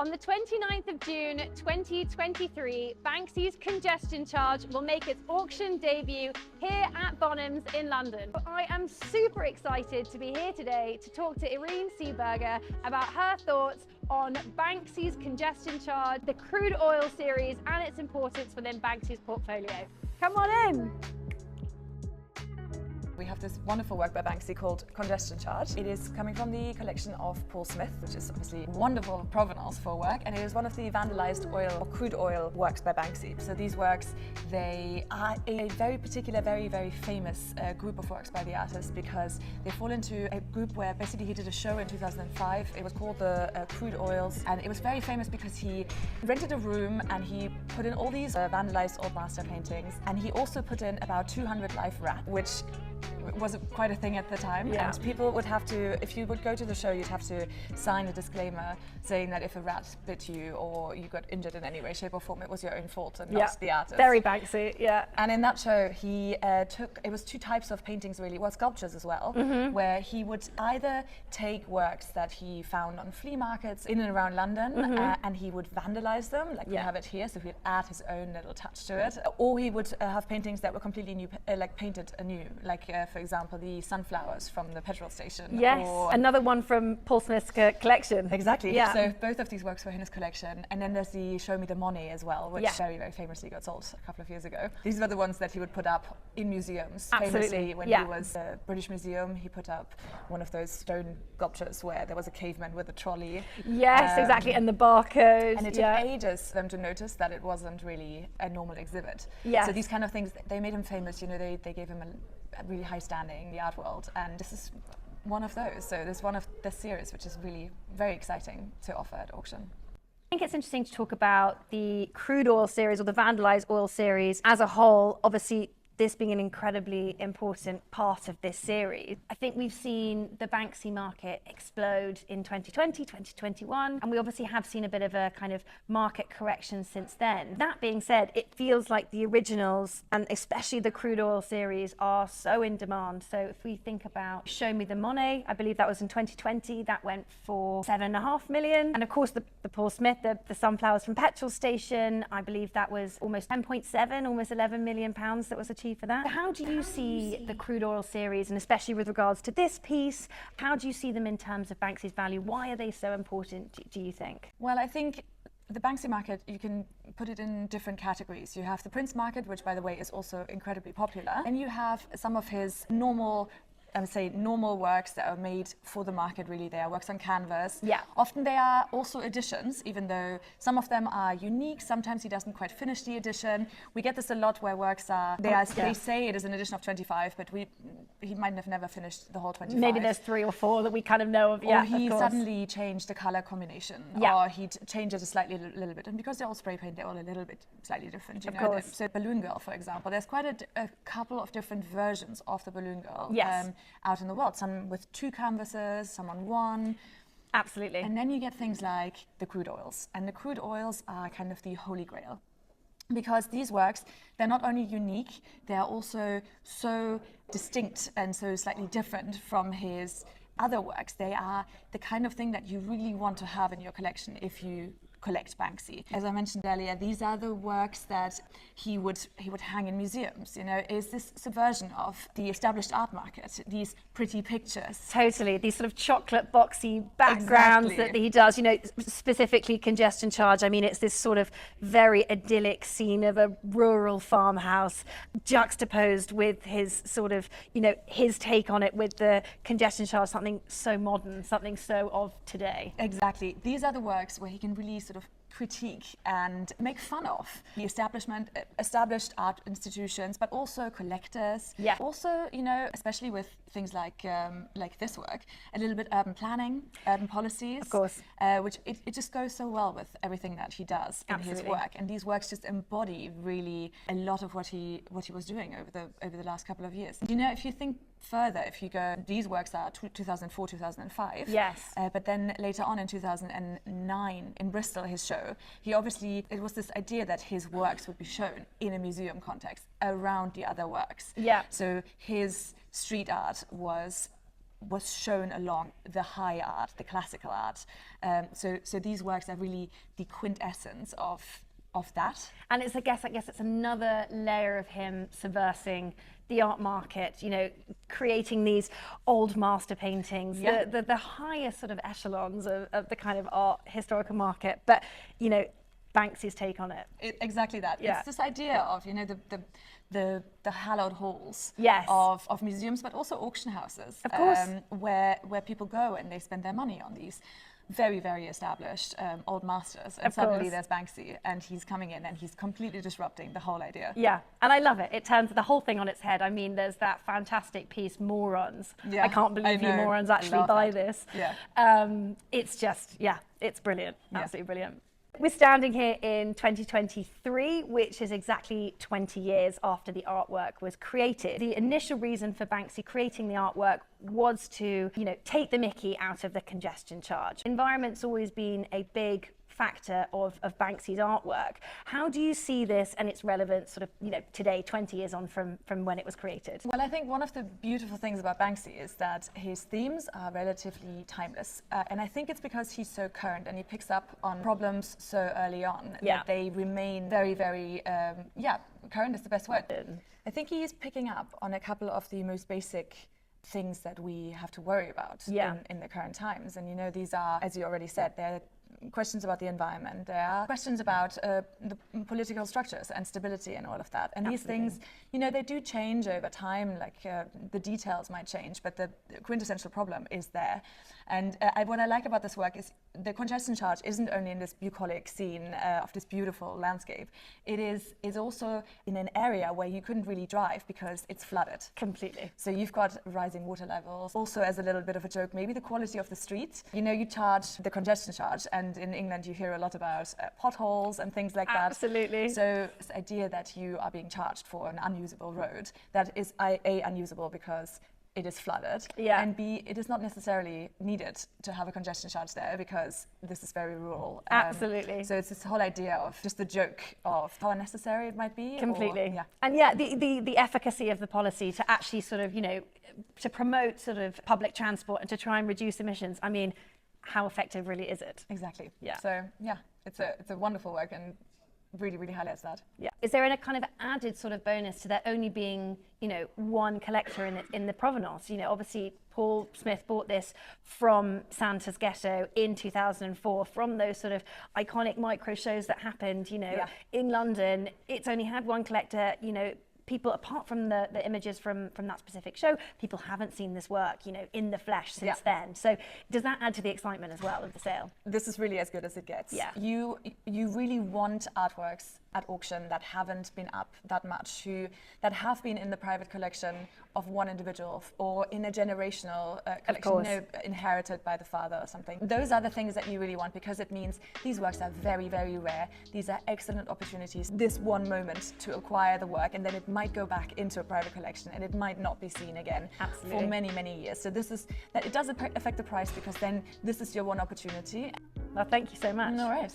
On the 29th of June 2023, Banksy's Congestion Charge will make its auction debut here at Bonhams in London. I am super excited to be here today to talk to Irene Seiberger about her thoughts on Banksy's Congestion Charge, the Crude Oil series and its importance within Banksy's portfolio. Come on in. We have this wonderful work by Banksy called Congestion Charge. It is coming from the collection of Paul Smith, which is obviously wonderful provenance for work, and it is one of the vandalized oil or crude oil works by Banksy. So these works, they are a very particular, very famous group of works by the artist, because they fall into a group where basically he did a show in 2005. It was called the Crude Oils, and it was very famous because he rented a room and he put in all these vandalized old master paintings, and he also put in about 200 live rat, which was quite a thing at the time. Yeah. And people would have to, if you would go to the show, you'd have to sign a disclaimer saying that if a rat bit you or you got injured in any way, shape or form, it was your own fault and not the artist. Very Banksy, yeah. And in that show, he it was two types of paintings really, well, sculptures as well, where he would either take works that he found on flea markets in and around London and he would vandalize them, like we have it here, so he'd add his own little touch to it, or he would have paintings that were completely new, like painted anew, like for example, the sunflowers from the petrol station. Yes, another one from Paul Smith's collection. Exactly. Yeah. So both of these works were in his collection, and then there's the Show Me the Monet as well, which very famously got sold a couple of years ago. These were the ones that he would put up in museums. Absolutely. Famously, when he was at the British Museum, he put up one of those stone sculptures where there was a caveman with a trolley. Yes, exactly, and the barcode. And it took ages for them to notice that it wasn't really a normal exhibit. Yes. So these kind of things, they made him famous. You know, they gave him a really high standing in the art world, and this is one of those. So there's one of this series which is really very exciting to offer at auction. I think it's interesting to talk about the Crude Oil series or the Vandalized Oil series as a whole, obviously this being an incredibly important part of this series. I think we've seen the Banksy market explode in 2020, 2021, and we obviously have seen a bit of a kind of market correction since then. That being said, it feels like the originals, and especially the Crude Oil series, are so in demand. So if we think about Show Me the Monet, I believe that was in 2020, that went for £7.5 million. And of course the Paul Smith, the sunflowers from petrol station, I believe that was almost 10.7, almost £11 million that was achieved for that. How do you see the Crude Oil series, and especially with regards to this piece, how do you see them in terms of Banksy's value? Why are they so important, do you think? Well, I think the Banksy market, you can put it in different categories. You have the Prince market, which by the way is also incredibly popular. And you have some of his normal, I would say, normal works that are made for the market, really. They are works on canvas. Yeah. Often they are also editions, even though some of them are unique. Sometimes he doesn't quite finish the edition. We get this a lot where works are, they say it is an edition of 25, but he might have never finished the whole 25. Maybe there's 3 or 4 that we kind of know of. Or he suddenly changed the color combination, or he changed it a little bit. And because they're all spray paint, they're all a little bit slightly different. You know? So Balloon Girl, for example, there's quite a couple of different versions of the Balloon Girl. Yes. Out in the world, some with 2 canvases, some on 1. Absolutely. And then you get things like the Crude Oils, and the Crude Oils are kind of the holy grail, because these works, they're not only unique, they are also so distinct and so slightly different from his other works. They are the kind of thing that you really want to have in your collection if you collect Banksy. As I mentioned earlier, these are the works that he would hang in museums. You know, is this subversion of the established art market, these pretty pictures. Totally, these sort of chocolate boxy backgrounds that he does, you know, specifically Congestion Charge. I mean, it's this sort of very idyllic scene of a rural farmhouse juxtaposed with his sort of, you know, his take on it with the Congestion Charge, something so modern, something so of today. Exactly. These are the works where he can really sort of critique and make fun of the established art institutions, but also collectors. Yeah. Also, you know, especially with things like this work, a little bit urban planning, urban policies. Of course. Which it just goes so well with everything that he does in his work. And these works just embody really a lot of what he was doing over the last couple of years. You know, if you think further, if you go, these works are 2004, 2005. Yes. But then later on in 2009 in Bristol, his show, it was this idea that his works would be shown in a museum context around the other works. Yeah. So his street art was was shown along the high art, the classical art. So these works are really the quintessence of that. And it's, I guess it's another layer of him subversing the art market, you know, creating these old master paintings, Yeah. the highest sort of echelons of the kind of art historical market. But, you know, Banksy's take on it. Exactly that. Yeah. It's this idea of, you know, the hallowed halls Yes. of museums, but also auction houses. Of course. Where people go and they spend their money on these very, very established old masters. And Of suddenly course. there's Banksy, and he's coming in and he's completely disrupting the whole idea. Yeah, and I love it. It turns the whole thing on its head. I mean, there's that fantastic piece, Morons. Yeah, I can't believe I you know. morons I actually love buy that. this. Yeah. It's just, yeah, it's brilliant. Yeah. Absolutely brilliant. We're standing here in 2023, which is exactly 20 years after the artwork was created. The initial reason for Banksy creating the artwork was to, you know, take the mickey out of the congestion charge. Environment's always been a big factor of Banksy's artwork. How do you see this and its relevance sort of, you know, today, 20 years on from when it was created? Well, I think one of the beautiful things about Banksy is that his themes are relatively timeless. And I think it's because he's so current and he picks up on problems so early on that they remain very, very, current is the best word. I think he is picking up on a couple of the most basic things that we have to worry about in the current times. And, you know, these are, as you already said, they're questions about the environment, there are questions about the political structures and stability and all of that. And these things, you know, they do change over time, like the details might change, but the quintessential problem is there. And what I like about this work is the congestion charge isn't only in this bucolic scene of this beautiful landscape, it is also in an area where you couldn't really drive because it's flooded. Completely. So you've got rising water levels. Also, as a little bit of a joke, maybe the quality of the street. You know, you charge the congestion charge, and in England you hear a lot about potholes and things like that. Absolutely. So this idea that you are being charged for an unusable road, that is A, unusable because it is flooded, and B, it is not necessarily needed to have a congestion charge there because this is very rural. Absolutely. So it's this whole idea of just the joke of how unnecessary it might be. Completely. Or, And the efficacy of the policy to actually sort of, you know, to promote sort of public transport and to try and reduce emissions. I mean, how effective really is it? Exactly. Yeah. So yeah, it's a wonderful work and really, really highlights that. Yeah. Is there a kind of added sort of bonus to there only being, you know, one collector in the provenance? You know, obviously Paul Smith bought this from Santa's Ghetto in 2004, from those sort of iconic micro shows that happened, you know, in London. It's only had one collector, you know. People, apart from the images from that specific show, people haven't seen this work, you know, in the flesh since then. So does that add to the excitement as well of the sale? This is really as good as it gets. Yeah. You really want artworks at auction that haven't been up that much, that have been in the private collection of one individual or in a generational collection, you know, inherited by the father or something. Those are the things that you really want because it means these works are very, very rare. These are excellent opportunities. This one moment to acquire the work, and then it might go back into a private collection and it might not be seen again for many, many years. So this is that it does affect the price because then this is your one opportunity. Well, thank you so much. No worries.